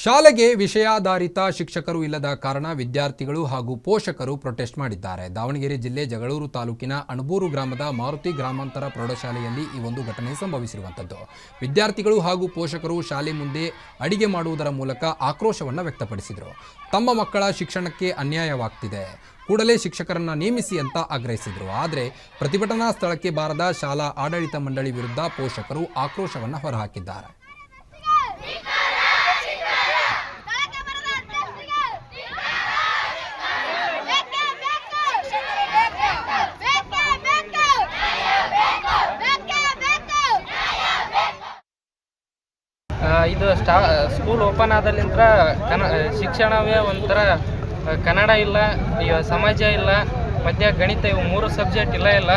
ಶಾಲೆಗೆ ವಿಷಯಾಧಾರಿತ ಶಿಕ್ಷಕರು ಇಲ್ಲದ ಕಾರಣ ವಿದ್ಯಾರ್ಥಿಗಳು ಹಾಗೂ ಪೋಷಕರು ಪ್ರೊಟೆಸ್ಟ್ ಮಾಡಿದ್ದಾರೆ. ದಾವಣಗೆರೆ ಜಿಲ್ಲೆ ಜಗಳೂರು ತಾಲೂಕಿನ ಅಣಬೂರು ಗ್ರಾಮದ ಮಾರುತಿ ಗ್ರಾಮಾಂತರ ಪ್ರೌಢಶಾಲೆಯಲ್ಲಿ ಈ ಒಂದು ಘಟನೆ ಸಂಭವಿಸಿರುವಂಥದ್ದು. ವಿದ್ಯಾರ್ಥಿಗಳು ಹಾಗೂ ಪೋಷಕರು ಶಾಲೆ ಮುಂದೆ ಅಡಿಗೆ ಮಾಡುವುದರ ಮೂಲಕ ಆಕ್ರೋಶವನ್ನು ವ್ಯಕ್ತಪಡಿಸಿದರು. ತಮ್ಮ ಮಕ್ಕಳ ಶಿಕ್ಷಣಕ್ಕೆ ಅನ್ಯಾಯವಾಗ್ತಿದೆ, ಕೂಡಲೇ ಶಿಕ್ಷಕರನ್ನ ನೇಮಿಸಿ ಅಂತ ಆಗ್ರಹಿಸಿದರು. ಆದರೆ ಪ್ರತಿಭಟನಾ ಸ್ಥಳಕ್ಕೆ ಬಾರದ ಶಾಲಾ ಆಡಳಿತ ಮಂಡಳಿ ವಿರುದ್ಧ ಪೋಷಕರು ಆಕ್ರೋಶವನ್ನು ಹೊರಹಾಕಿದ್ದಾರೆ. ಇದು ಸ್ಕೂಲ್ ಓಪನ್ ಆದಲ್ಲಿಂದ ಶಿಕ್ಷಣವೇ ಒಂಥರ ಕನ್ನಡ ಇಲ್ಲ, ಸಮಾಜ ಇಲ್ಲ, ಮತ್ತು ಗಣಿತ ಇವು 3 ಸಬ್ಜೆಕ್ಟ್ ಇಲ್ಲ.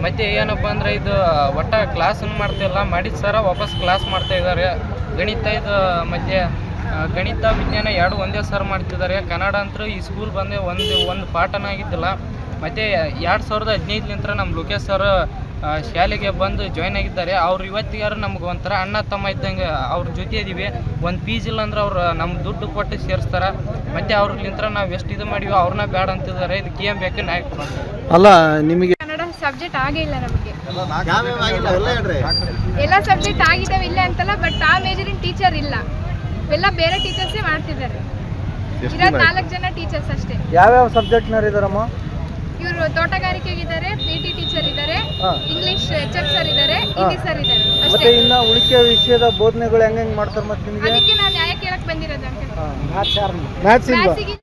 ಮತ್ತು ಏನಪ್ಪ ಅಂದರೆ ಇದು ಒಟ್ಟ ಕ್ಲಾಸನ್ನು ಮಾಡ್ತಾಯಿಲ್ಲ, ಮಾಡಿದ ಸರ ವಾಪಸ್ ಕ್ಲಾಸ್ ಮಾಡ್ತಾಯಿದ್ದಾರೆ. ಗಣಿತ ಇದು ಮತ್ತು ಗಣಿತ ವಿಜ್ಞಾನ 2 ಒಂದೇ ಸರ್ ಮಾಡ್ತಿದ್ದಾರೆ. ಕನ್ನಡ ಅಂತೂ ಈ ಸ್ಕೂಲ್ ಬಂದೆ ಒಂದು ಪಾಠನ ಆಗಿದ್ದಿಲ್ಲ. ಮತ್ತು 2015 ನಮ್ಮ ಲೋಕೇಶ್ ಸರ್ ಶಾಲೆಗೆ ಬಂದು ಜಾಯ್ನ್ ಆಗಿದ್ದಾರೆ. ಅವ್ರು ಇವತ್ತಿಗಾರು ನಮ್ಗೆ ಒಂಥರ ಅಣ್ಣ ತಮ್ಮ ಇದ್ದಂಗೆ ಅವ್ರ ಜೊತೆ ಇದೀವಿ. ಒಂದು ಫೀಸ್ ಇಲ್ಲ ಅಂದ್ರೆ ಅವ್ರು ನಮ್ಮ ದುಡ್ಡು ಕೊಟ್ಟು ಸೇರಿಸ್ತಾರೆ. ಮತ್ತು ಅವ್ರಲಿಂತ್ರ ನಾವು ಎಷ್ಟು ಇದು ಮಾಡಿವಿ ಅವ್ರನ್ನ ಬೇಡ ಅಂತಿದ್ದಾರೆ. ಇದಕ್ಕೆ ಏನು ಬೇಕು ನಾಯಕ ಅಲ್ಲ. ನಿಮಗೆ ಕನ್ನಡ ಸಬ್ಜೆಕ್ಟ್ ಆಗಿಲ್ಲ, ನಮಗೆ ಎಲ್ಲ ಸಬ್ಜೆಕ್ಟ್ ಆಗಿದ್ದಾವೆ, ಇಲ್ಲ ಅಂತಲ್ಲ. ಬಟ್ ಆ ಮೇಜರಿನ ಟೀಚರ್ ಇಲ್ಲ, ಎಲ್ಲ ಬೇರೆ ಟೀಚರ್ಸೇ ಮಾಡ್ತಿದ್ದಾರೆ. ಇರೋದು 4 ಜನ ಟೀಚರ್ಸ್ ಅಷ್ಟೇ. ಯಾವ್ಯಾವ ಸಬ್ಜೆಕ್ಟ್ನವ್ರು ಇದಾರಮ್ಮ? ಇವರು ತೋಟಗಾರಿಕೆಗಿದ್ದಾರೆ, PT ಟೀಚರ್ ಇದ್ದಾರೆ, ಇಂಗ್ಲಿಷ್ HM ಸರ್ ಇದ್ದಾರೆ, ಹಿಂದಿ ಸರ್ ಇದ್ದಾರೆ ಮತ್ತೆ ಅಷ್ಟೇ. ಇನ್ನ ಉಳಿಕೆ ವಿಷಯದ ಬೋಧನೆಗಳು ಹೆಂಗ್ ಮಾಡ್ತಾರೆ ಮತ್ತೆ ನಿಮಗೆ? ಅದಕ್ಕೆ ನಾನು ನ್ಯಾಯ ಕೇಳಕ್ ಬಂದಿರೋದು. ಮ್ಯಾಥ್ಸ್ ಇಲ್ವಾ? ಮ್ಯಾಥ್ಸಿಗೆ